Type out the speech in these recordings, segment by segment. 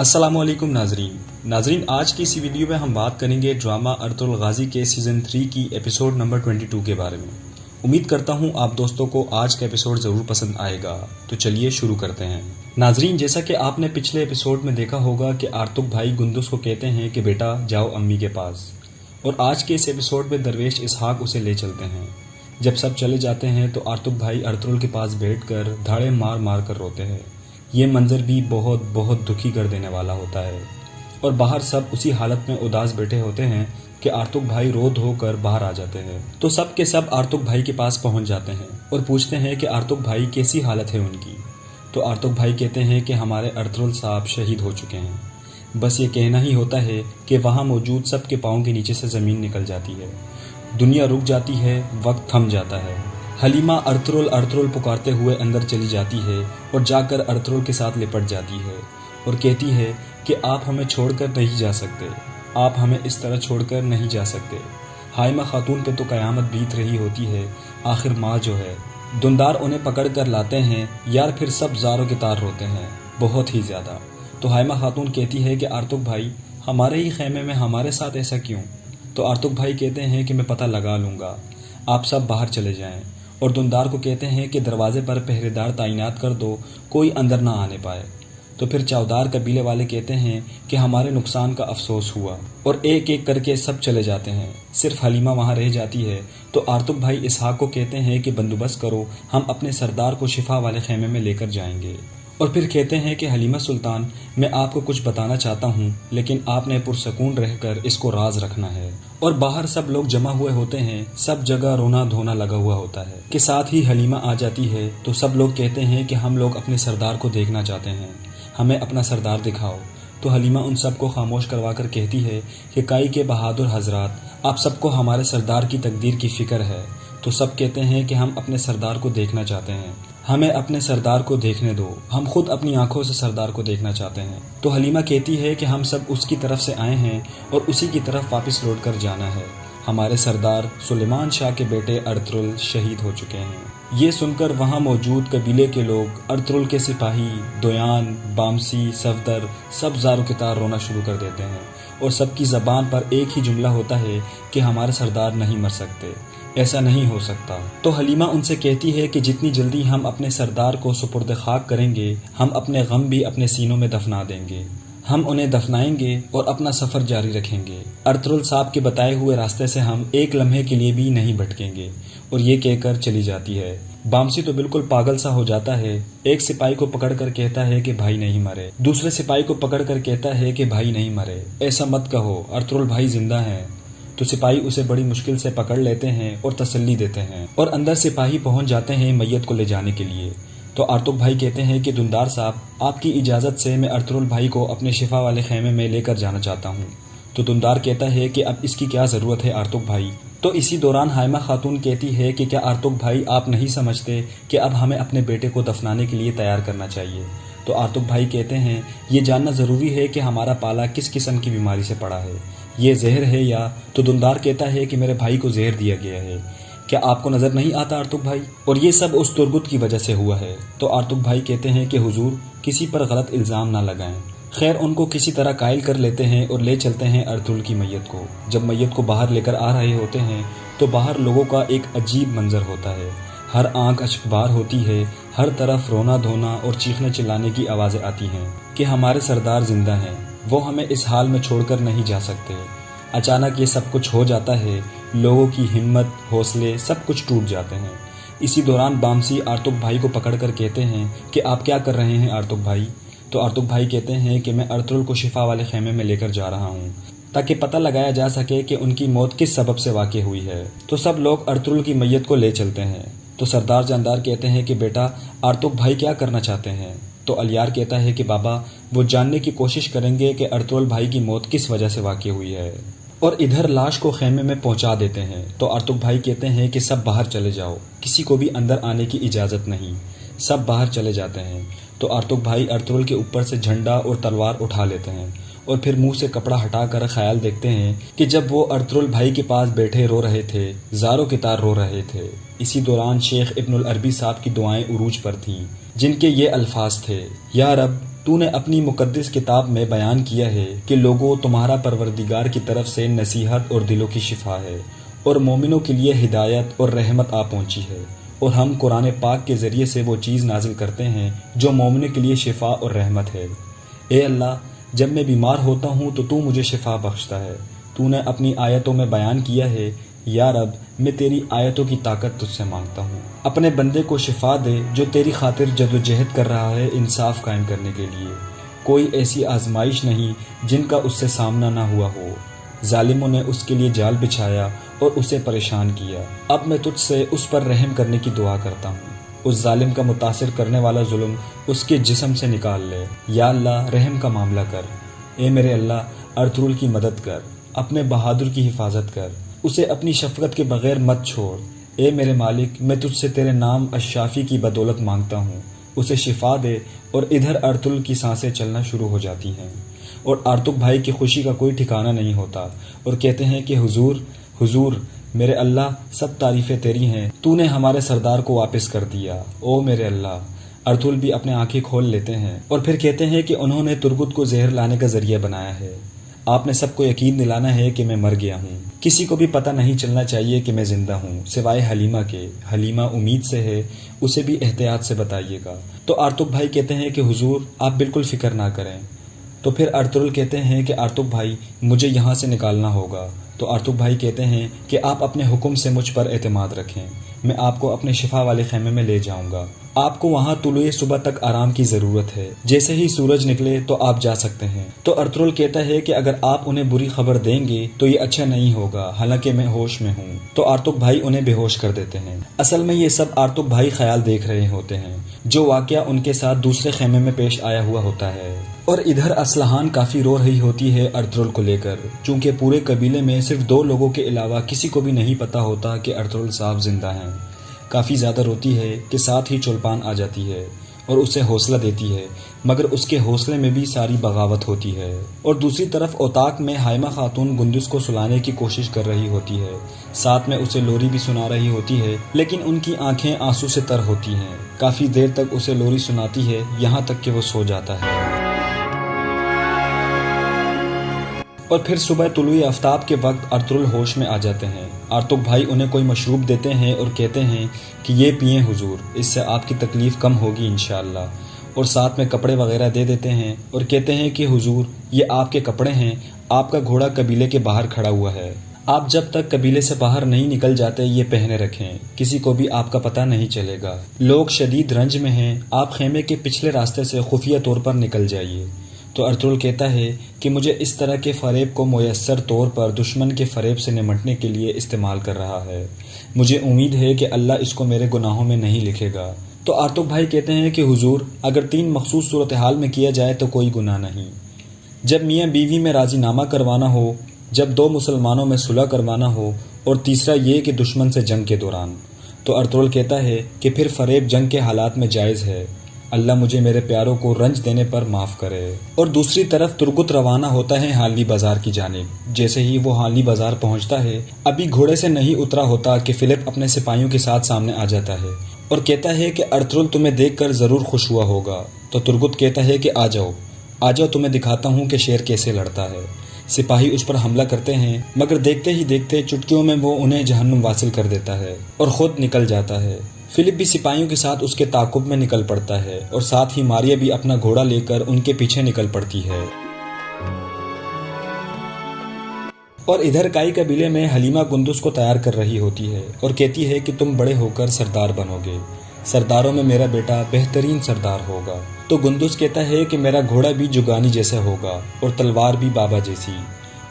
अस्सलाम वालेकुम नाजरीन आज की इसी वीडियो में हम बात करेंगे ड्रामा अर्तुल गाजी के सीज़न 3 की एपिसोड नंबर 22 के बारे में। उम्मीद करता हूँ आप दोस्तों को आज का एपिसोड ज़रूर पसंद आएगा, तो चलिए शुरू करते हैं। नाजरीन, जैसा कि आपने पिछले एपिसोड में देखा होगा कि आर्तुक भाई गुंदुस को कहते हैं कि बेटा जाओ अम्मी के पास, और आज के इस एपिसोड में दरवेश इसहाक उसे ले चलते हैं। जब सब चले जाते हैं तो आर्तुक भाई अर्तुल के पास बैठकर धाड़े मार मार कर रोते हैं। ये मंजर भी बहुत बहुत दुखी कर देने वाला होता है, और बाहर सब उसी हालत में उदास बैठे होते हैं कि आर्तुक भाई रो धो कर बाहर आ जाते हैं। तो सब के सब आर्तुक भाई के पास पहुंच जाते हैं और पूछते हैं कि आर्तुक भाई कैसी हालत है उनकी। तो आर्तुक भाई कहते हैं कि हमारे अर्तुल साहब शहीद हो चुके हैं। बस ये कहना ही होता है कि वहाँ मौजूद सब के पाँव के नीचे से ज़मीन निकल जाती है, दुनिया रुक जाती है, वक्त थम जाता है। हलीमा अर्तुल अर्तुल पुकारते हुए अंदर चली जाती है और जाकर अर्तुल के साथ लिपट जाती है और कहती है कि आप हमें छोड़कर नहीं जा सकते, आप हमें इस तरह छोड़कर नहीं जा सकते। हाइमा खातून पे तो क़यामत बीत रही होती है, आखिर माँ जो है। दुंदार उन्हें पकड़ कर लाते हैं यार, फिर सब ज़ारों के तार रोते हैं बहुत ही ज़्यादा। तो हाइमा खातून कहती है कि आर्तुक भाई हमारे ही खेमे में हमारे साथ ऐसा क्यों? तो आर्तुक भाई कहते हैं कि मैं पता लगा लूँगा, आप सब बाहर चले जाएं। और दुंदार को कहते हैं कि दरवाजे पर पहरेदार तैनात कर दो, कोई अंदर ना आने पाए। तो फिर चौधार कबीले वाले कहते हैं कि हमारे नुकसान का अफसोस हुआ, और एक एक करके सब चले जाते हैं। सिर्फ हलीमा वहाँ रह जाती है। तो आर्तुक भाई इसहाक को कहते हैं कि बंदोबस्त करो, हम अपने सरदार को शिफा वाले खेमे में लेकर जाएंगे। और फिर कहते हैं कि हलीमा सुल्तान, मैं आपको कुछ बताना चाहता हूँ, लेकिन आपने पुरसकून रहकर इसको राज रखना है। और बाहर सब लोग जमा हुए होते हैं, सब जगह रोना धोना लगा हुआ होता है कि साथ ही हलीमा आ जाती है। तो सब लोग कहते हैं कि हम लोग अपने सरदार को देखना चाहते हैं, हमें अपना सरदार दिखाओ। तो हलीमा उन सबको खामोश करवा कर कहती है कि काई के बहादुर हजरात, आप सबको हमारे सरदार की तकदीर की फिक्र है। तो सब कहते हैं कि हम अपने सरदार को देखना चाहते हैं, हमें अपने सरदार को देखने दो, हम खुद अपनी आंखों से सरदार को देखना चाहते हैं। तो हलीमा कहती है कि हम सब उसकी तरफ से आए हैं और उसी की तरफ वापस लौट कर जाना है। हमारे सरदार सुलेमान शाह के बेटे अर्तुल शहीद हो चुके हैं। ये सुनकर वहाँ मौजूद कबीले के लोग, अर्तुल के सिपाही, दोयान, बामसी, सफदर, सब ज़ारों के तार रोना शुरू कर देते हैं, और सबकी ज़बान पर एक ही जुमला होता है कि हमारे सरदार नहीं मर सकते, ऐसा नहीं हो सकता। तो हलीमा उनसे कहती है कि जितनी जल्दी हम अपने सरदार को सुपुर्द खाक करेंगे, हम अपने गम भी अपने सीनों में दफना देंगे, हम उन्हें दफनाएंगे और अपना सफ़र जारी रखेंगे। अर्तुल साहब के बताए हुए रास्ते से हम एक लम्हे के लिए भी नहीं भटकेंगे। और ये कहकर चली जाती है। बामसी तो बिल्कुल पागल सा हो जाता है। एक सिपाही को पकड़ कर कहता है कि भाई नहीं मरे, दूसरे सिपाही को पकड़ कर कहता है कि भाई नहीं मरे, ऐसा मत कहो, अर्तुल भाई जिंदा हैं। तो सिपाही उसे बड़ी मुश्किल से पकड़ लेते हैं और तसल्ली देते हैं, और अंदर सिपाही पहुंच जाते हैं मैयत को ले जाने के लिए। तो आर्तुक भाई कहते हैं कि दुंदार साहब, आपकी इजाज़त से मैं अर्तुल भाई को अपने शिफा वाले खेमे में लेकर जाना चाहता हूँ। तो दुंदार कहता है कि अब इसकी क्या ज़रूरत है आर्तुक भाई। तो इसी दौरान हाइमा खातून कहती है कि क्या आर्तुक भाई आप नहीं समझते कि अब हमें अपने बेटे को दफनाने के लिए तैयार करना चाहिए। तो आर्तुक भाई कहते हैं ये जानना ज़रूरी है कि हमारा पाला किस किस्म की बीमारी से पड़ा है, ये जहर है या। तो दुंदार कहता है कि मेरे भाई को जहर दिया गया है, क्या आपको नज़र नहीं आता आर्तुक भाई, और ये सब उस तुरगुत की वजह से हुआ है। तो आर्तुक भाई कहते हैं कि हुजूर किसी पर गलत इल्ज़ाम ना लगाएं। खैर उनको किसी तरह कायल कर लेते हैं और ले चलते हैं अर्तुल की मैयत को। जब मैयत को बाहर लेकर आ रहे होते हैं तो बाहर लोगों का एक अजीब मंजर होता है, हर आंख अश्कबार होती है, हर तरफ रोना धोना और चीखने चिल्लाने की आवाज़ें आती हैं कि हमारे सरदार जिंदा हैं, वो हमें इस हाल में छोड़कर नहीं जा सकते। अचानक ये सब कुछ हो जाता है, लोगों की हिम्मत, हौसले सब कुछ टूट जाते हैं। इसी दौरान बामसी आर्तुक भाई को पकड़कर कहते हैं कि आप क्या कर रहे हैं आर्तुक भाई। तो आर्तुक भाई कहते हैं कि मैं अर्तुल को शिफा वाले खेमे में लेकर जा रहा हूँ, ताकि पता लगाया जा सके कि उनकी मौत किस सबब से वाक़ई हुई है। तो सब लोग अर्तुल की मैयत को ले चलते हैं। तो सरदार जानदार कहते हैं कि बेटा आर्तुक भाई क्या करना चाहते हैं। तो अलियार कहता है कि बाबा वो जानने की कोशिश करेंगे कि अर्तुल भाई की मौत किस वजह से वाक़ई हुई है, और इधर लाश को खेमे में पहुंचा देते हैं। तो आर्तुक भाई कहते हैं कि सब बाहर चले जाओ, किसी को भी अंदर आने की इजाज़त नहीं। सब बाहर चले जाते हैं। तो आर्तुक भाई अर्तुल के ऊपर से झंडा और तलवार उठा लेते हैं, और फिर मुंह से कपड़ा हटाकर ख्याल देखते हैं कि जब वो अर्तुल भाई के पास बैठे रो रहे थे, ज़ारों के तार रो रहे थे। इसी दौरान शेख इब्नुल अरबी साहब की दुआएं उरूज पर थीं, जिनके ये अल्फाज थे, या रब تو نے اپنی مقدس کتاب میں بیان کیا ہے کہ لوگوں تمہارا پروردگار کی طرف سے نصیحت اور دلوں کی شفا ہے اور مومنوں کے لیے ہدایت اور رحمت آ پہنچی ہے، اور ہم قرآن پاک کے ذریعے سے وہ چیز نازل کرتے ہیں جو مومنوں کے لیے شفا اور رحمت ہے۔ اے اللہ، جب میں بیمار ہوتا ہوں تو مجھے شفا بخشتا ہے۔ تو نے اپنی آیتوں میں بیان کیا ہے، یا رب میں تیری آیتوں کی طاقت تجھ سے مانگتا ہوں۔ اپنے بندے کو شفا دے جو تیری خاطر جدوجہد کر رہا ہے انصاف قائم کرنے کے لیے۔ کوئی ایسی آزمائش نہیں جن کا اس سے سامنا نہ ہوا ہو۔ ظالموں نے اس کے لیے جال بچھایا اور اسے پریشان کیا۔ اب میں تجھ سے اس پر رحم کرنے کی دعا کرتا ہوں۔ اس ظالم کا متاثر کرنے والا ظلم اس کے جسم سے نکال لے۔ یا اللہ، رحم کا معاملہ کر۔ اے میرے اللہ، ارطغرل کی مدد کر، اپنے بہادر کی حفاظت کر، اسے اپنی شفقت کے بغیر مت چھوڑ۔ اے میرے مالک، میں تجھ سے تیرے نام الشافی کی بدولت مانگتا ہوں، اسے شفا دے۔ اور ادھر ارطغرل کی سانسیں چلنا شروع ہو جاتی ہیں اور ارطغرل بھائی کی خوشی کا کوئی ٹھکانہ نہیں ہوتا اور کہتے ہیں کہ حضور میرے اللہ، سب تعریفیں تیری ہیں، تو نے ہمارے سردار کو واپس کر دیا۔ او میرے اللہ۔ ارطغرل بھی اپنے آنکھیں کھول لیتے ہیں اور پھر کہتے ہیں کہ انہوں نے ترگت کو زہر لانے کا ذریعہ بنایا ہے۔ آپ نے سب کو یقین دلانا ہے کہ میں مر گیا ہوں۔ کسی کو بھی پتہ نہیں چلنا چاہیے کہ میں زندہ ہوں سوائے حلیمہ کے۔ حلیمہ امید سے ہے، اسے بھی احتیاط سے بتائیے گا۔ تو ارطغرل بھائی کہتے ہیں کہ حضور آپ بالکل فکر نہ کریں۔ تو پھر ارطغرل کہتے ہیں کہ ارطغرل بھائی مجھے یہاں سے نکالنا ہوگا۔ تو ارطغرل بھائی کہتے ہیں کہ آپ اپنے حکم سے مجھ پر اعتماد رکھیں، میں آپ کو اپنے شفا والے خیمے میں لے جاؤں گا۔ آپ کو وہاں طلوع صبح تک آرام کی ضرورت ہے، جیسے ہی سورج نکلے تو آپ جا سکتے ہیں۔ تو ارطغرل کہتا ہے کہ اگر آپ انہیں بری خبر دیں گے تو یہ اچھا نہیں ہوگا، حالانکہ میں ہوش میں ہوں۔ تو ارطغرل بھائی انہیں بے ہوش کر دیتے ہیں۔ اصل میں یہ سب ارطغرل بھائی خیال دیکھ رہے ہوتے ہیں، جو واقعہ ان کے ساتھ دوسرے خیمے میں پیش آیا ہوا ہوتا ہے۔ اور ادھر اسلحان کافی رو رہی ہوتی ہے ارطغرل کو لے کر، چونکہ پورے قبیلے میں صرف 2 لوگوں کے علاوہ کسی کو بھی نہیں پتا ہوتا کہ ارطغرل صاحب زندہ ہیں۔ کافی زیادہ روتی ہے کہ ساتھ ہی چولپان آ جاتی ہے اور اسے حوصلہ دیتی ہے، مگر اس کے حوصلے میں بھی ساری بغاوت ہوتی ہے۔ اور دوسری طرف اوتاق میں حائمہ خاتون گندس کو سلانے کی کوشش کر رہی ہوتی ہے، ساتھ میں اسے لوری بھی سنا رہی ہوتی ہے، لیکن ان کی آنکھیں آنسو سے تر ہوتی ہیں۔ کافی دیر تک اسے لوری سناتی ہے، یہاں تک کہ وہ سو جاتا ہے۔ اور پھر صبح طلوع آفتاب کے وقت ارطغرل ہوش میں آ جاتے ہیں۔ ارطغرل بھائی انہیں کوئی مشروب دیتے ہیں اور کہتے ہیں کہ یہ پئیں حضور، اس سے آپ کی تکلیف کم ہوگی انشاءاللہ، اور ساتھ میں کپڑے وغیرہ دے دیتے ہیں اور کہتے ہیں کہ حضور یہ آپ کے کپڑے ہیں، آپ کا گھوڑا قبیلے کے باہر کھڑا ہوا ہے، آپ جب تک قبیلے سے باہر نہیں نکل جاتے یہ پہنے رکھیں، کسی کو بھی آپ کا پتہ نہیں چلے گا۔ لوگ شدید رنج میں ہیں، آپ خیمے کے پچھلے راستے سے خفیہ طور پر نکل جائیے۔ تو ارطغرل کہتا ہے کہ مجھے اس طرح کے فریب کو میسر طور پر دشمن کے فریب سے نمٹنے کے لیے استعمال کر رہا ہے، مجھے امید ہے کہ اللہ اس کو میرے گناہوں میں نہیں لکھے گا۔ تو ارطغرل بھائی کہتے ہیں کہ حضور اگر 3 مخصوص صورتحال میں کیا جائے تو کوئی گناہ نہیں، جب میاں بیوی میں راضی نامہ کروانا ہو، جب 2 مسلمانوں میں صلح کروانا ہو، اور تیسرا یہ کہ دشمن سے جنگ کے دوران۔ تو ارطغرل کہتا ہے کہ پھر فریب جنگ کے حالات میں جائز ہے، اللہ مجھے میرے پیاروں کو رنج دینے پر معاف کرے۔ اور دوسری طرف ترگت روانہ ہوتا ہے حالنی بازار کی جانب۔ جیسے ہی وہ حالنی بازار پہنچتا ہے، ابھی گھوڑے سے نہیں اترا ہوتا کہ فلپ اپنے سپاہیوں کے ساتھ سامنے آ جاتا ہے اور کہتا ہے کہ ارطغرل تمہیں دیکھ کر ضرور خوش ہوا ہوگا۔ تو ترگت کہتا ہے کہ آ جاؤ تمہیں دکھاتا ہوں کہ شیر کیسے لڑتا ہے۔ سپاہی اس پر حملہ کرتے ہیں، مگر دیکھتے ہی دیکھتے چٹکیوں میں وہ انہیں جہنم واصل کر دیتا ہے اور خود نکل جاتا ہے۔ فلپ بھی سپاہیوں کے ساتھ اس کے تعاقب میں نکل پڑتا ہے اور ساتھ ہی ماریا بھی اپنا گھوڑا لے کر ان کے پیچھے نکل پڑتی ہے۔ اور ادھر کائی قبیلے میں حلیمہ گندس کو تیار کر رہی ہوتی ہے اور کہتی ہے کہ تم بڑے ہو کر سردار بنو گے، سرداروں میں میرا بیٹا بہترین سردار ہوگا۔ تو گندس کہتا ہے کہ میرا گھوڑا بھی جگانی جیسا ہوگا اور تلوار بھی بابا جیسی۔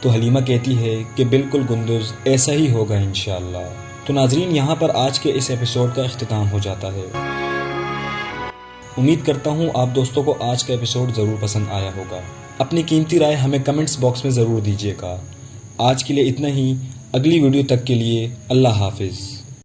تو حلیمہ کہتی ہے کہ بالکل گندس ایسا ہی ہوگا انشاءاللہ۔ تو ناظرین، یہاں پر آج کے اس ایپیسوڈ کا اختتام ہو جاتا ہے۔ امید کرتا ہوں آپ دوستوں کو آج کا ایپیسوڈ ضرور پسند آیا ہوگا۔ اپنی قیمتی رائے ہمیں کمنٹس باکس میں ضرور دیجیے گا۔ آج کے لیے اتنا ہی، اگلی ویڈیو تک کے لیے اللہ حافظ۔